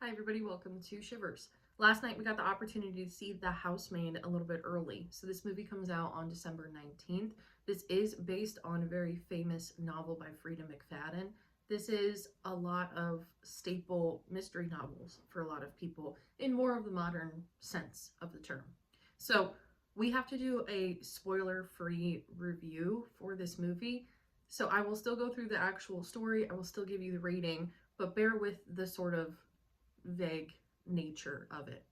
Hi everybody, welcome to Shivers. Last night we got the opportunity to see The Housemaid a little bit early. So this movie comes out on December 19th. This is based on a very famous novel by Frida McFadden. This is a lot of staple mystery novels for a lot of people in more of the modern sense of the term. So we have to do a spoiler-free review for this movie. So I will still go through the actual story. I will still give you the rating, but bear with the sort of vague nature of it.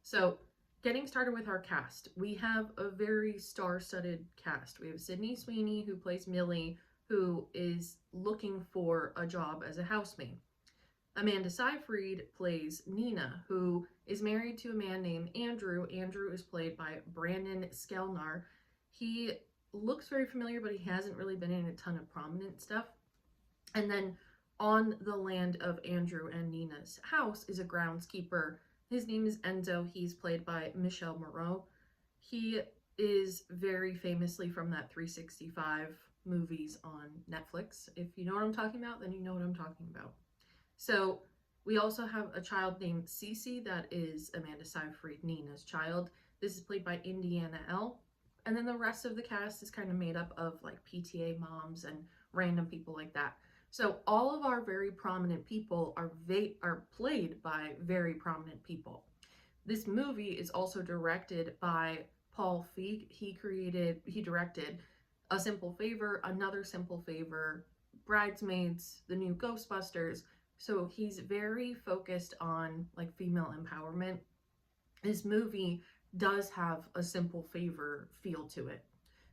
So, getting started with our cast, we have a very star studded cast. We have Sydney Sweeney, who plays Millie, who is looking for a job as a housemaid. Amanda Seyfried plays Nina, who is married to a man named Andrew. Andrew is played by Brandon Skelnar. He looks very familiar, but he hasn't really been in a ton of prominent stuff. And then on the land of Andrew and Nina's house is a groundskeeper. His name is Enzo. He's played by Michel Moreau. He is very famously from that 365 movies on Netflix. If you know what I'm talking about, then you know what I'm talking about. So we also have a child named Cece that is Amanda Seyfried, Nina's child. This is played by Indiana L. And then the rest of the cast is kind of made up of like PTA moms and random people like that. So all of our very prominent people are played by very prominent people. This movie is also directed by Paul Feig. He directed A Simple Favor, Another Simple Favor, Bridesmaids, the new Ghostbusters. So he's very focused on like female empowerment. This movie does have a simple favor feel to it.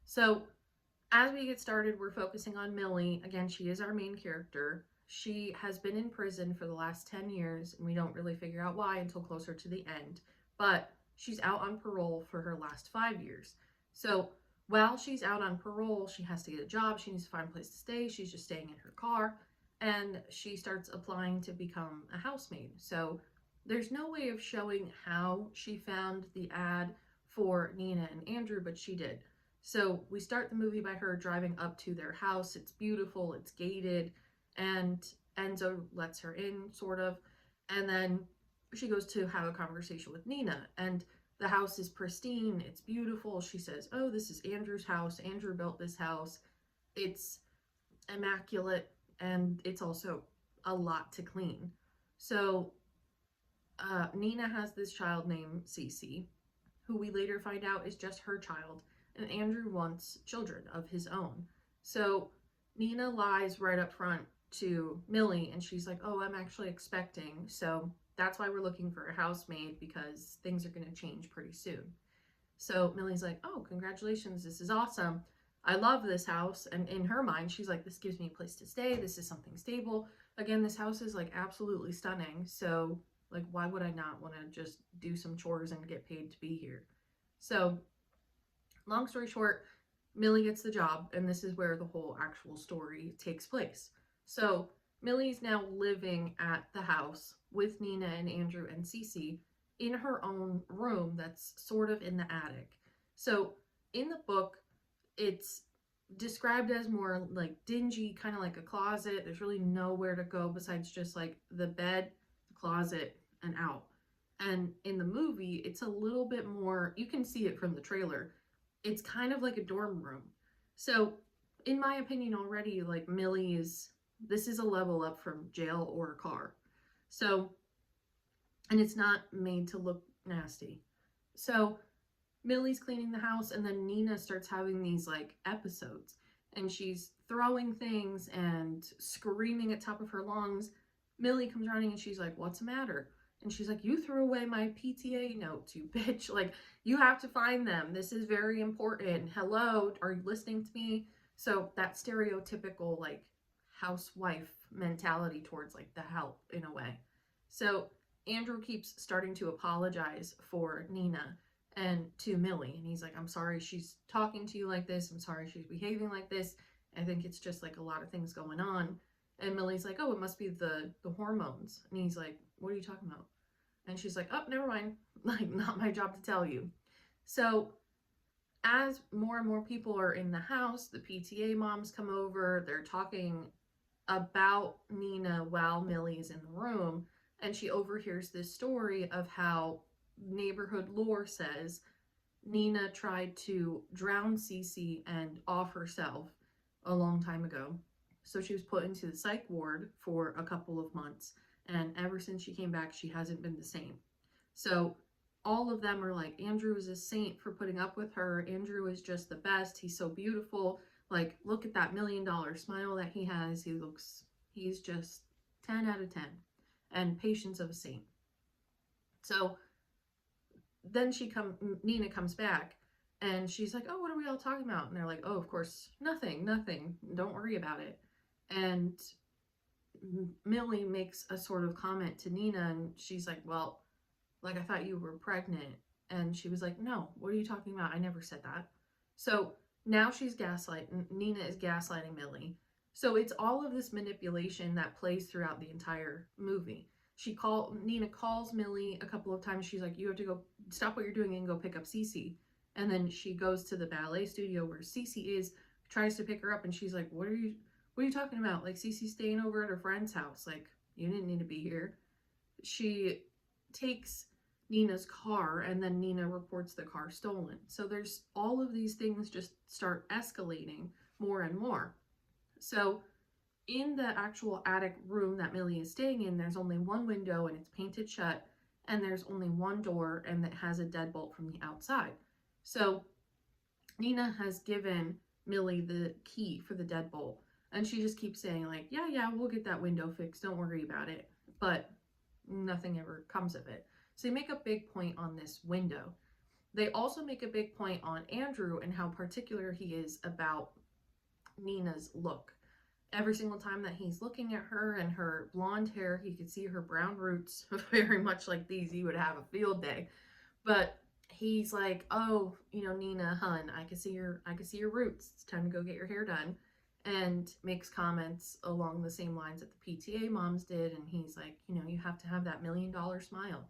So as we get started, we're focusing on Millie. Again, she is our main character. She has been in prison for the last 10 years, and we don't really figure out why until closer to the end. But she's out on parole for her last 5 years. So while she's out on parole, she has to get a job. She needs to find a place to stay. She's just staying in her car. And she starts applying to become a housemaid. So there's no way of showing how she found the ad for Nina and Andrew, but she did. So we start the movie by her driving up to their house. It's beautiful, it's gated, and Enzo lets her in, sort of. And then she goes to have a conversation with Nina, and the house is pristine, it's beautiful. She says, "Oh, this is Andrew's house. Andrew built this house. It's immaculate, and it's also a lot to clean." So Nina has this child named Cece, who we later find out is just her child, and Andrew wants children of his own. So Nina lies right up front to Millie, and she's like, "Oh, I'm actually expecting, so that's why we're looking for a housemaid, because things are going to change pretty soon." So Millie's like, "Oh, congratulations, this is awesome. I love this house." And in her mind, she's like, "This gives me a place to stay. This is something stable." Again, this house is like absolutely stunning. So like, why would I not want to just do some chores and get paid to be here? So long story short, Millie gets the job, and this is where the whole actual story takes place. So Millie's now living at the house with Nina and Andrew and Cece in her own room that's sort of in the attic. So in the book, it's described as more like dingy, kind of like a closet. There's really nowhere to go besides just like the bed, the closet, and out. And in the movie, it's a little bit more, you can see it from the trailer. It's kind of like a dorm room. So, in my opinion, already, like this is a level up from jail or a car. So, and it's not made to look nasty. So, Millie's cleaning the house, and then Nina starts having these like episodes, and she's throwing things and screaming at top of her lungs. Millie comes running, and she's like, "What's the matter?" And she's like, "You threw away my PTA notes, you bitch. Like, you have to find them. This is very important. Hello, are you listening to me?" So that stereotypical like housewife mentality towards like the help in a way. So Andrew keeps starting to apologize for Nina and to Millie, and he's like, "I'm sorry she's talking to you like this. I'm sorry she's behaving like this. I think it's just like a lot of things going on." And Millie's like, "Oh, it must be the hormones." And he's like, "What are you talking about?" And she's like, "Oh, never mind. Like, not my job to tell you." So as more and more people are in the house, the PTA moms come over. They're talking about Nina while Millie's in the room. and she overhears this story of how neighborhood lore says Nina tried to drown Cece and off herself a long time ago. So she was put into the psych ward for a couple of months, and ever since she came back, she hasn't been the same. So all of them are like, Andrew is a saint for putting up with her. Andrew is just the best. He's so beautiful. Like, look at that $1,000,000 smile that he has. He's just 10 out of 10. And patience of a saint. So then Nina comes back and she's like, oh, what are we all talking about? And they're like, oh, of course, nothing. Don't worry about it. And Millie makes a sort of comment to Nina and she's like, well, like, I thought you were pregnant. And she was like, no, what are you talking about? I never said that. So now Nina is gaslighting Millie. So it's all of this manipulation that plays throughout the entire movie. Nina calls Millie a couple of times. She's like, you have to go stop what you're doing and go pick up Cece. And then she goes to the ballet studio where Cece is, tries to pick her up, and she's like, what are you talking about? Like, Cece's staying over at her friend's house. Like, you didn't need to be here. She takes Nina's car, and then Nina reports the car stolen. So there's all of these things just start escalating more and more. So in the actual attic room that Millie is staying in, there's only one window and it's painted shut, and there's only one door and it has a deadbolt from the outside. So Nina has given Millie the key for the deadbolt, and she just keeps saying like, yeah, we'll get that window fixed, don't worry about it. But nothing ever comes of it. So they make a big point on this window. They also make a big point on Andrew and how particular he is about Nina's look. Every single time that he's looking at her and her blonde hair, he could see her brown roots, very much like these. He would have a field day. But he's like, oh, Nina, hun, I can see your roots. It's time to go get your hair done. And makes comments along the same lines that the PTA moms did. And he's like, you have to have that $1,000,000 smile.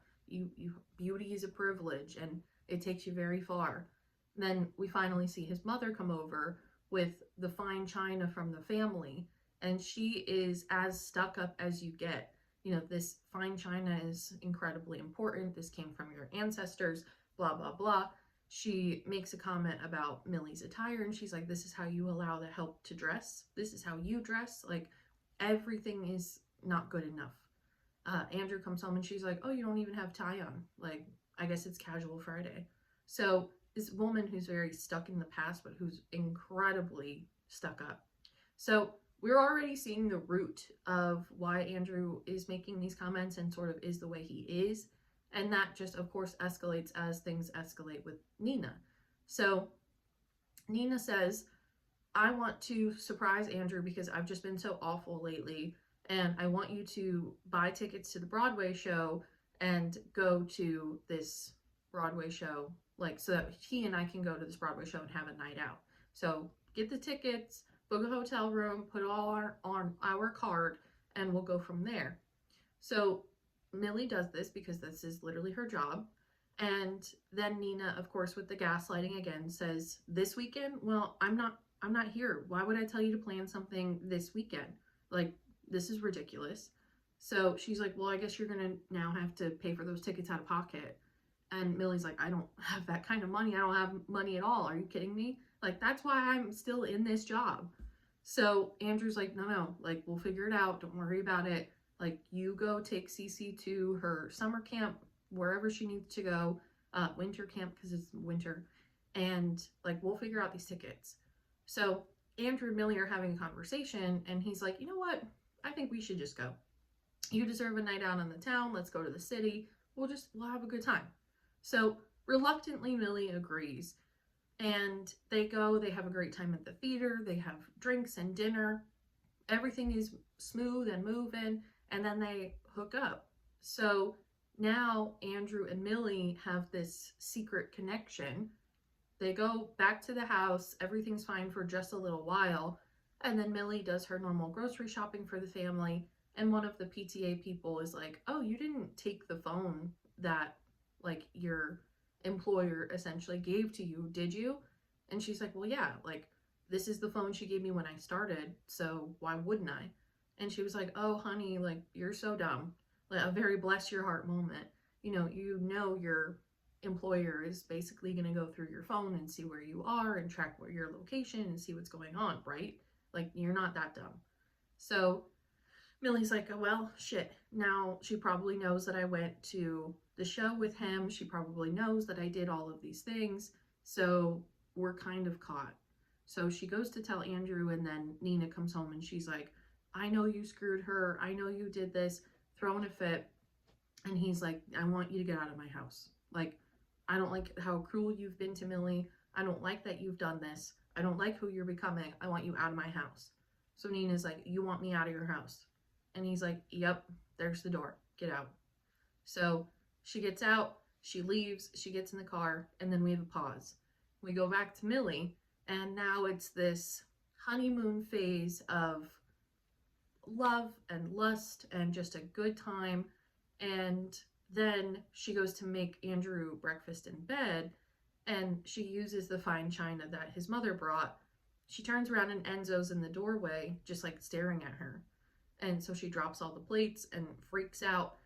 Beauty is a privilege, and it takes you very far. And then we finally see his mother come over with the fine china from the family, and she is as stuck up as you get. This fine china is incredibly important. This came from your ancestors, blah, blah, blah. She makes a comment about Millie's attire, and she's like, this is how you allow the help to dress. This is how you dress. Like, everything is not good enough. Andrew comes home and she's like, oh, you don't even have tie on. Like, I guess it's casual Friday. So this woman who's very stuck in the past, but who's incredibly stuck up. So we're already seeing the root of why Andrew is making these comments and sort of is the way he is. And that just, of course, escalates as things escalate with Nina. So Nina says, I want to surprise Andrew because I've just been so awful lately. And I want you to buy tickets to the Broadway show and go to this Broadway show, like, so that he and I can go to this Broadway show and have a night out. So get the tickets, book a hotel room, put it all on our card, and we'll go from there. So Millie does this because this is literally her job. And then Nina, of course, with the gaslighting again, says, this weekend? Well, I'm not here. Why would I tell you to plan something this weekend? Like, this is ridiculous. So she's like, well, I guess you're going to now have to pay for those tickets out of pocket. And Millie's like, I don't have that kind of money. I don't have money at all. Are you kidding me? Like, that's why I'm still in this job. So Andrew's like, no, like, we'll figure it out. Don't worry about it. Like, you go take Cece to her summer camp, wherever she needs to go, winter camp, because it's winter. And like, we'll figure out these tickets. So Andrew and Millie are having a conversation, and he's like, you know what? I think we should just go. You deserve a night out in the town. Let's go to the city. We'll have a good time. So reluctantly, Millie agrees. And they go, they have a great time at the theater. They have drinks and dinner. Everything is smooth and moving. And then they hook up. So now Andrew and Millie have this secret connection. They go back to the house. Everything's fine for just a little while. And then Millie does her normal grocery shopping for the family. And one of the PTA people is like, oh, you didn't take the phone that, like, your employer essentially gave to you, did you? And she's like, well, yeah, like, this is the phone she gave me when I started, so why wouldn't I? And she was like, oh, honey, like, you're so dumb. like a very bless your heart moment. Your employer is basically going to go through your phone and see where you are and track where your location and see what's going on, right? Like, you're not that dumb. So Millie's like, oh, well, shit. Now she probably knows that I went to the show with him. She probably knows that I did all of these things. So we're kind of caught. So she goes to tell Andrew, and then Nina comes home and she's like, I know you screwed her. I know you did this, throwing a fit. And he's like, I want you to get out of my house. Like, I don't like how cruel you've been to Millie. I don't like that you've done this. I don't like who you're becoming. I want you out of my house. So Nina's like, you want me out of your house? And he's like, yep, there's the door. Get out. So she gets out, she leaves, she gets in the car, and then we have a pause. We go back to Millie, and now it's this honeymoon phase of love and lust and just a good time. And then she goes to make Andrew breakfast in bed, and she uses the fine china that his mother brought. She turns around and Enzo's in the doorway, just like staring at her. And so she drops all the plates and freaks out.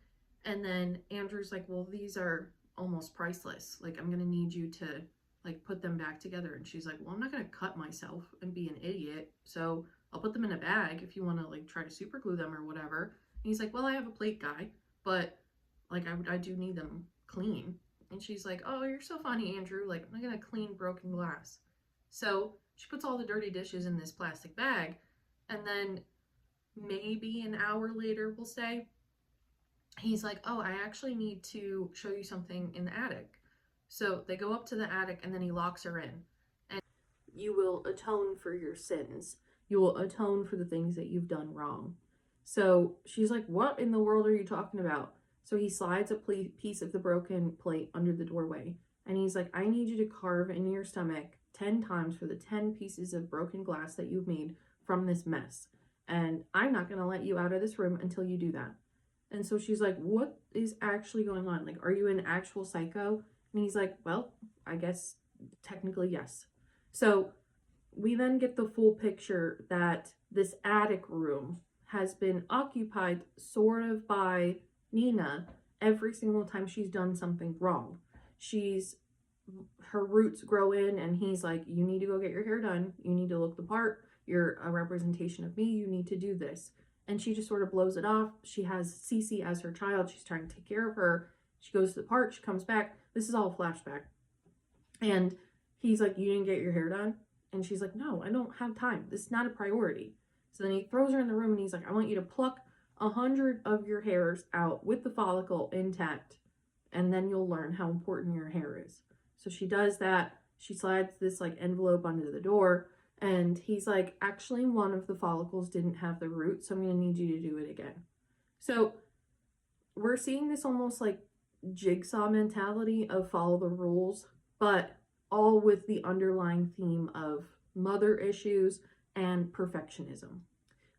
And then Andrew's like, well, these are almost priceless. Like, I'm going to need you to, like, put them back together. And she's like, well, I'm not going to cut myself and be an idiot. So I'll put them in a bag if you want to, like, try to super glue them or whatever. And he's like, well, I have a plate guy, but, like, I do need them clean. And she's like, oh, you're so funny, Andrew. Like, I'm not going to clean broken glass. So she puts all the dirty dishes in this plastic bag. And then maybe an hour later, we'll say, he's like, oh, I actually need to show you something in the attic. So they go up to the attic, and then he locks her in. And you will atone for your sins. You will atone for the things that you've done wrong. So she's like, what in the world are you talking about? So he slides a piece of the broken plate under the doorway. And he's like, I need you to carve into your stomach 10 times for the 10 pieces of broken glass that you've made from this mess. And I'm not going to let you out of this room until you do that. And so she's like, what is actually going on? Like, are you an actual psycho? And he's like, well, I guess technically yes. So we then get the full picture that this attic room has been occupied sort of by Nina every single time she's done something wrong. Her roots grow in, and he's like, you need to go get your hair done. You need to look the part. You're a representation of me. You need to do this. And she just sort of blows it off. She has Cece as her child. She's trying to take care of her. She goes to the park. She comes back. This is all a flashback. And he's like, you didn't get your hair done? And she's like, no, I don't have time. This is not a priority. So then he throws her in the room, and he's like, I want you to pluck 100 of your hairs out with the follicle intact, and then you'll learn how important your hair is. So she does that. She slides this like envelope under the door. And he's like, actually, one of the follicles didn't have the root, so I'm going to need you to do it again. So we're seeing this almost like jigsaw mentality of follow the rules, but all with the underlying theme of mother issues and perfectionism.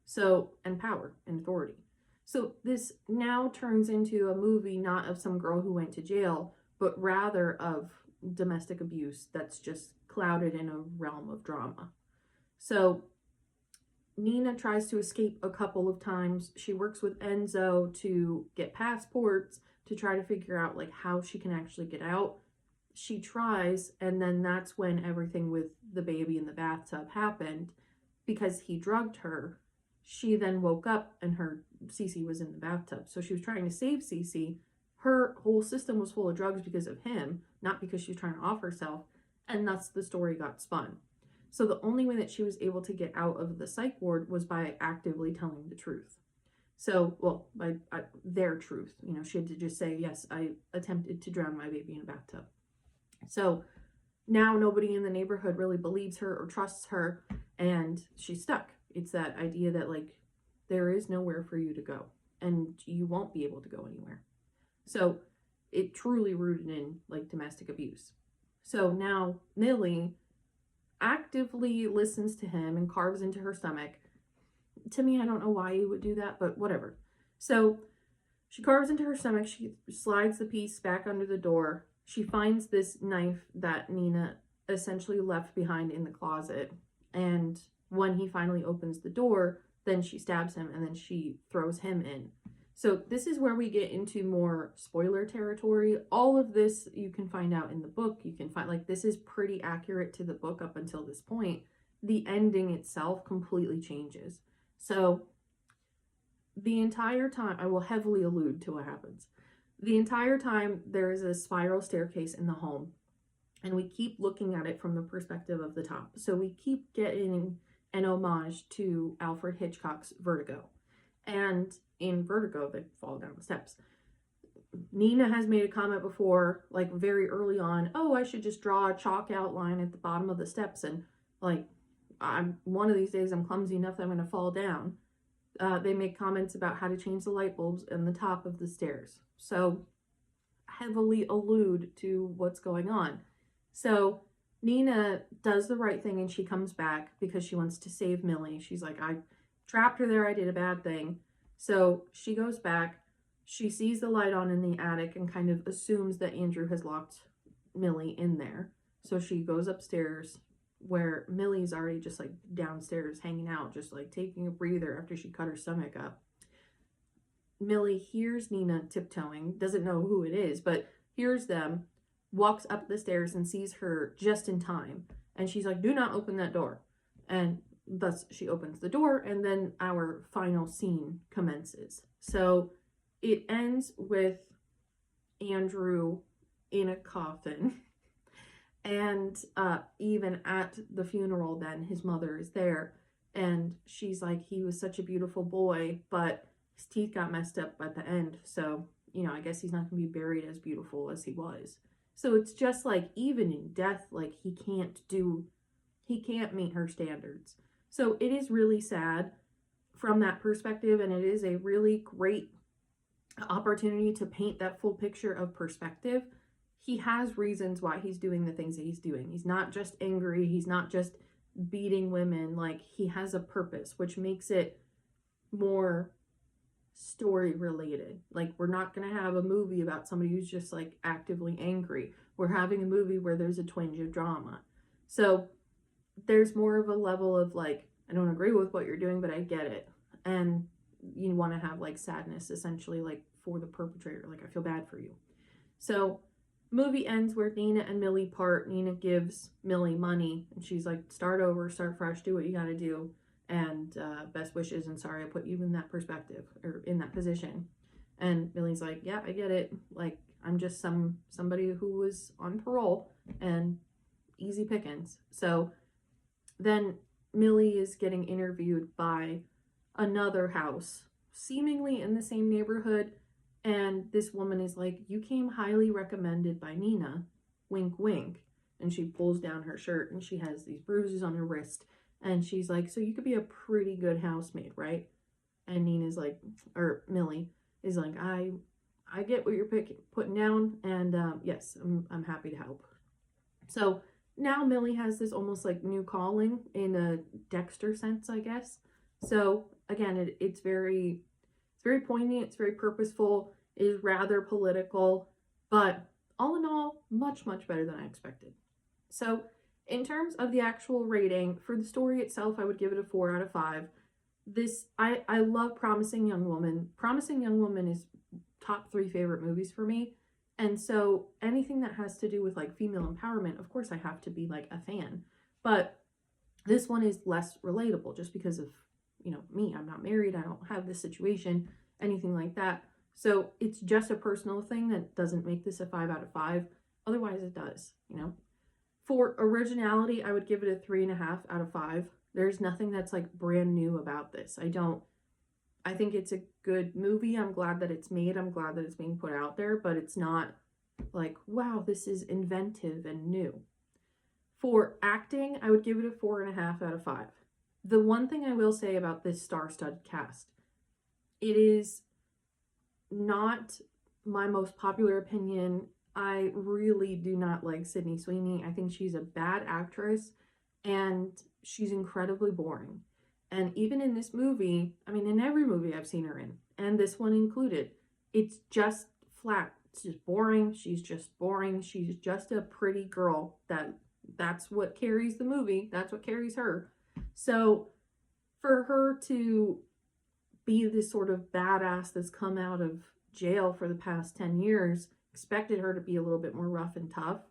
So, and power and authority. So this now turns into a movie not of some girl who went to jail, but rather of domestic abuse that's just clouded in a realm of drama. So Nina tries to escape a couple of times. She works with Enzo to get passports to try to figure out like how she can actually get out. She tries, and then that's when everything with the baby in the bathtub happened because he drugged her. She then woke up and her Cece was in the bathtub. So she was trying to save Cece. Her whole system was full of drugs because of him, not because she was trying to off herself. And thus the story got spun. So the only way that she was able to get out of the psych ward was by actively telling the truth. So, well, by their truth. You know, she had to just say, yes, I attempted to drown my baby in a bathtub. So now nobody in the neighborhood really believes her or trusts her, and she's stuck. It's that idea that, like, there is nowhere for you to go, and you won't be able to go anywhere. So it truly rooted in, like, domestic abuse. So now Millie actively listens to him and carves into her stomach. To me, I don't know why you would do that, but whatever. So she carves into her stomach. She slides the piece back under the door. She finds this knife that Nina essentially left behind in the closet. And when he finally opens the door, then she stabs him, and then she throws him in. So this is where we get into more spoiler territory. All of this you can find out in the book. You can find, like, this is pretty accurate to the book up until this point. The ending itself completely changes. So the entire time, I will heavily allude to what happens. The entire time there is a spiral staircase in the home, and we keep looking at it from the perspective of the top. So we keep getting an homage to Alfred Hitchcock's Vertigo. And in Vertigo, they fall down the steps. Nina has made a comment before, like very early on, oh, I should just draw a chalk outline at the bottom of the steps, and like, I'm one of these days I'm clumsy enough that I'm going to fall down. They make comments about how to change the light bulbs in the top of the stairs. So heavily allude to what's going on. So Nina does the right thing and she comes back because she wants to save Millie. She's like, I trapped her there, I did a bad thing. So she goes back, she sees the light on in the attic and kind of assumes that Andrew has locked Millie in there. So she goes upstairs where Millie's already just like downstairs hanging out, just like taking a breather after she cut her stomach up. Millie hears Nina tiptoeing, doesn't know who it is, but hears them, walks up the stairs and sees her just in time. And she's like, do not open that door. And thus she opens the door, and then our final scene commences. So it ends with Andrew in a coffin. And even at the funeral, then his mother is there. And she's like, he was such a beautiful boy, but his teeth got messed up at the end. So, you know, I guess he's not going to be buried as beautiful as he was. So it's just like, even in death, like he can't meet her standards. So it is really sad from that perspective. And it is a really great opportunity to paint that full picture of perspective. He has reasons why he's doing the things that he's doing. He's not just angry. He's not just beating women. Like, he has a purpose, which makes it more story related. Like, we're not going to have a movie about somebody who's just like actively angry. We're having a movie where there's a twinge of drama. So there's more of a level of like, I don't agree with what you're doing, but I get it. And you want to have like sadness essentially, like for the perpetrator. Like, I feel bad for you. So movie ends where Nina and Millie part. Nina gives Millie money and she's like, start over, start fresh, do what you got to do. And best wishes, and sorry I put you in that perspective or in that position. And Millie's like, yeah, I get it. Like, I'm just somebody who was on parole and easy pickings. So then Millie is getting interviewed by another house, seemingly in the same neighborhood. And this woman is like, you came highly recommended by Nina, wink, wink. And she pulls down her shirt and she has these bruises on her wrist. And she's like, so you could be a pretty good housemaid, right? And Nina's like, or Millie is like, I get what you're putting down. And yes, I'm happy to help. So now Millie has this almost like new calling in a Dexter sense, I guess. So again, it's very poignant. It's very purposeful. It is rather political, but all in all, much, much better than I expected. So in terms of the actual rating, for the story itself, I would give it a 4 out of 5. I love Promising Young Woman. Promising Young Woman is top 3 favorite movies for me. And so anything that has to do with like female empowerment, of course I have to be like a fan. But this one is less relatable just because of, you know, me. I'm not married. I don't have this situation, anything like that. So it's just a personal thing that doesn't make this a 5 out of 5. Otherwise it does, you know. For originality, I would give it a 3.5 out of 5. There's nothing that's like brand new about this. I think it's a good movie. I'm glad that it's made. I'm glad that it's being put out there, but it's not like, wow, this is inventive and new. For acting, I would give it a 4.5 out of 5. The one thing I will say about this star-studded cast, it is not my most popular opinion. I really do not like Sydney Sweeney. I think she's a bad actress and she's incredibly boring. And even in this movie, I mean, in every movie I've seen her in, and this one included, it's just flat. It's just boring. She's just boring. She's just a pretty girl. That's what carries the movie. That's what carries her. So for her to be this sort of badass that's come out of jail for the past 10 years, expected her to be a little bit more rough and tough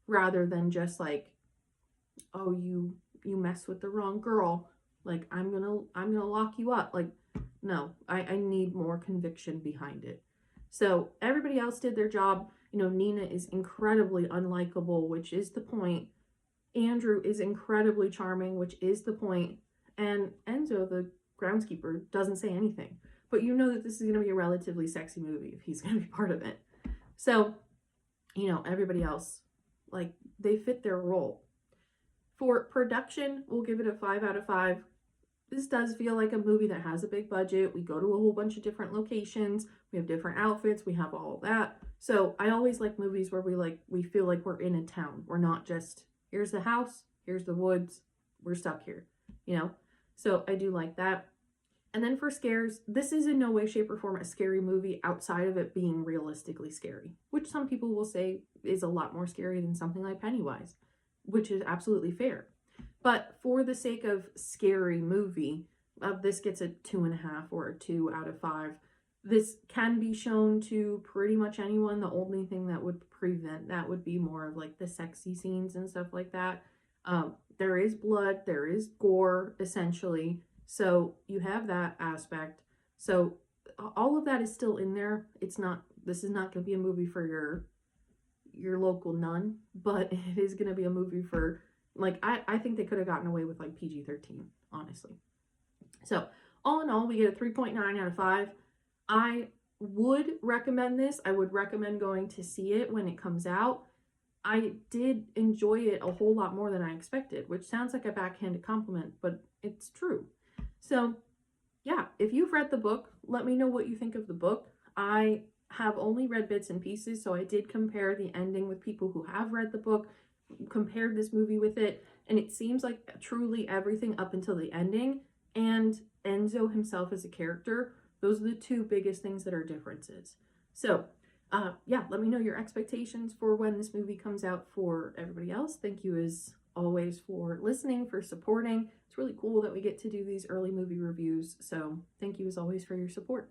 rather than just like, oh, you mess with the wrong girl, like I'm gonna lock you up. Like, no, I need more conviction behind it. So everybody else did their job. You know, Nina is incredibly unlikable, which is the point. Andrew is incredibly charming, which is the point. And Enzo, the groundskeeper, doesn't say anything. But you know that this is going to be a relatively sexy movie if he's going to be part of it. So, you know, everybody else, like, they fit their role. For production, we'll give it a 5 out of 5. This does feel like a movie that has a big budget. We go to a whole bunch of different locations. We have different outfits. We have all of that. So I always like movies where we feel like we're in a town. We're not just, here's the house, here's the woods, we're stuck here, you know? So I do like that. And then for scares, this is in no way, shape, or form a scary movie outside of it being realistically scary, which some people will say is a lot more scary than something like Pennywise, which is absolutely fair. But for the sake of scary movie, this gets a 2.5 or a 2 out of 5. This can be shown to pretty much anyone. The only thing that would prevent that would be more of like the sexy scenes and stuff like that. There is blood, there is gore, essentially. So you have that aspect. So all of that is still in there. It's not, this is not going to be a movie for your local nun, but it is going to be a movie for, like, I think they could have gotten away with like PG-13, honestly. So all in all, we get a 3.9 out of 5. I would recommend this. I would recommend going to see it when it comes out. I did enjoy it a whole lot more than I expected, which sounds like a backhanded compliment, but it's true. So yeah, if you've read the book, let me know what you think of the book. I have only read bits and pieces, so I did compare the ending with people who have read the book, compared this movie with it, and it seems like truly everything up until the ending and Enzo himself as a character, those are the two biggest things that are differences. So yeah, let me know your expectations for when this movie comes out for everybody else. Thank you as always for listening, for supporting. It's really cool that we get to do these early movie reviews, so thank you as always for your support.